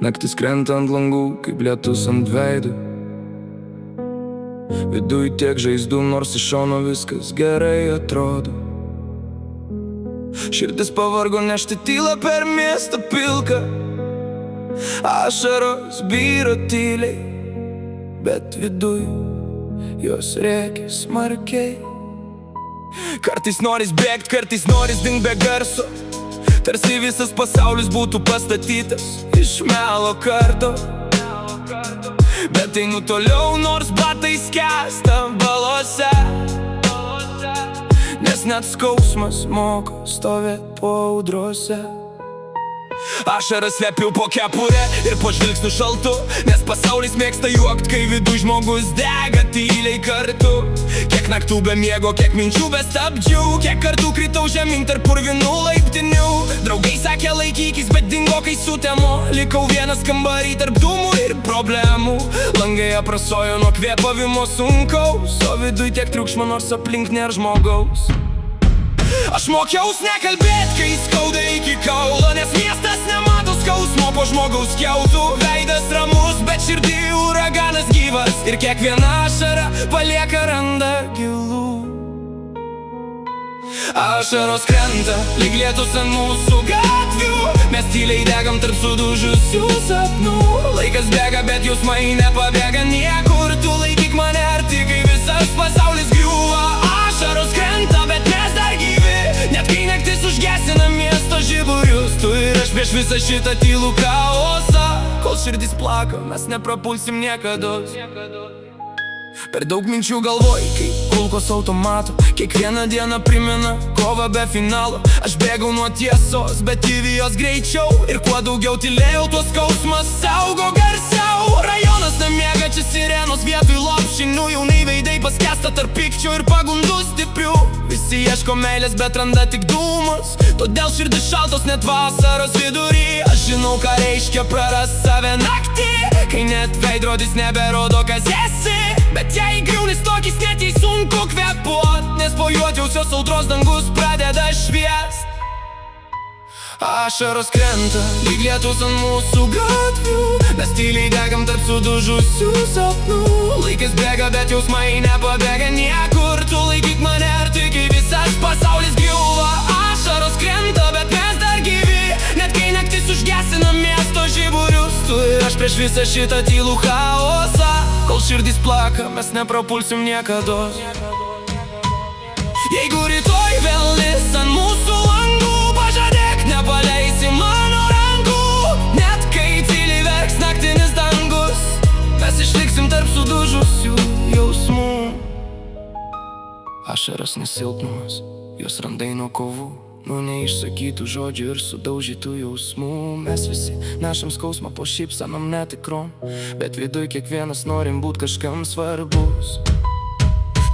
Naktis krenta ant langų, kaip lietus ant veido. Viduj tiek žaizdų, nors iš šono viskas gerai atrodo. Širdis pavargo nešti tylą per miestą pilką. Ašaros byra tyliai, bet viduj jos rėkia smarkiai. Kartais noris bėgt, kartais noris dingt be garso, tarsi visas pasaulis būtų pastatytas iš melo kardo. Bet einu toliau, nors batai skęsta balose, nes net skausmas moko stovėt po audrose. Ašaras slepiu po kepurę ir po žvilgsniu šaltu, nes pasaulis mėgsta juokt, kai viduj žmogus dega tyliai kartu. Kiek naktų be miego, kiek minčių be stabdžių, kiek kartų kritau žemyn tarp purvinų laiptinių. Draugai sakė laikykis, bet dingo kai sutemo. Likau vienas kambarį tarp dūmų ir problemų. Langai aprasojo nuo kvėpavimo sunkaus, o viduj tiek triukšmo, nors aplink nėra žmogaus. Aš mokiaus nekalbėt, kai skauda iki kaulo, nes miestas nemato skausmo po žmogaus kiautų. Veidas ramus, bet širdį uraganas gyvas, ir kiekviena ašara palieka randą gilų. Ašaros krenta, lyg lietus ant mūsų gatvių, mes tyliai degam tarp sudužusių sapnų. Laikas bėga, bet jausmai nepabėga niekur. Tu laikyk mane arti, kai visas pasaulis griūva. Ašaros krenta, bet mes dar gyvi, net kai naktis užgesina miesto žiburius. Tu ir aš prieš visą šitą tylų chaosą. Kol širdis plaka, mes neprapulsim niekados. Per daug minčių galvoj, kai kulkos automatu, kiekvieną dieną primena kovą be finalo. Aš bėgau nuo tiesos, bet įvijos greičiau, ir kuo daugiau tylėjau, tuo skausmas saugo garsiau. Rajonas nemiega, čia sirenos vietoj lopšinių, jaunai veidai paskęsta tarp pykčių ir pagundų stiprių. Visi ieško meilės, bet randa tik dūmus, todėl širdis šaltos net vasaros vidury. Aš žinau, ką reiškia prarast save naktį, kai net veidrodis neberodo, kas esi. Bet jei griūnis tokis, net jei sunku kvėpuot, nes po juodžiausios audros dangus pradeda šviest. Ašaros krenta, lyg lietus ant mūsų gatvių, mes tyliai degam tarp sudužusių sapnų. Laikas bėga, bet jausmai nepabėga niekur. Tu laikyk mane arti, kai visas pasaulis griūva. Ašaros krenta, bet mes dar gyvi, net kai naktis užgesina miesto žiburius. Tu ir aš prieš visą šitą tylų chaosą. Kol širdis plaka, mes neprapulsim niekados. Jeigu rytoj vėl lis ant mūsų langų, pažadėk, nepaleisi mano rankų. Net kai tyliai verks naktinis dangus, mes išliksim tarp sudužusių jausmų. Ašaras nesilpnumas, jos randai nuo kovų, nuo neišsakytų žodžių ir sudaužytų jausmų. Mes visi nešam skausmą po šypsenom netikrom, bet viduj kiekvienas norim būt kažkam svarbus.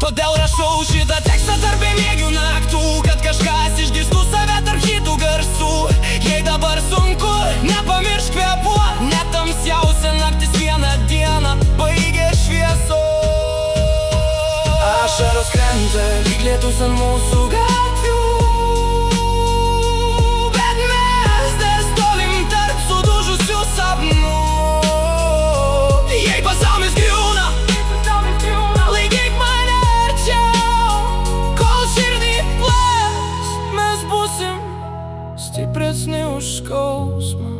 Todėl rašau šitą tekstą tarp bemiegių naktų, kad kažkas išgirstų save tarp šitų garsų. Jei dabar sunku, nepamiršk kvėpuot, net tamsiausia naktis vieną dieną baigė šviesos. Ašaros krenta, lyg lietus ant mūsų gatvių, bet mes dar stovim tarp sudužusių sapnų. Jei pasaulis griūna, laikyk mane arčiau, kol širdį plės, mes būsim stipresni už skausmą.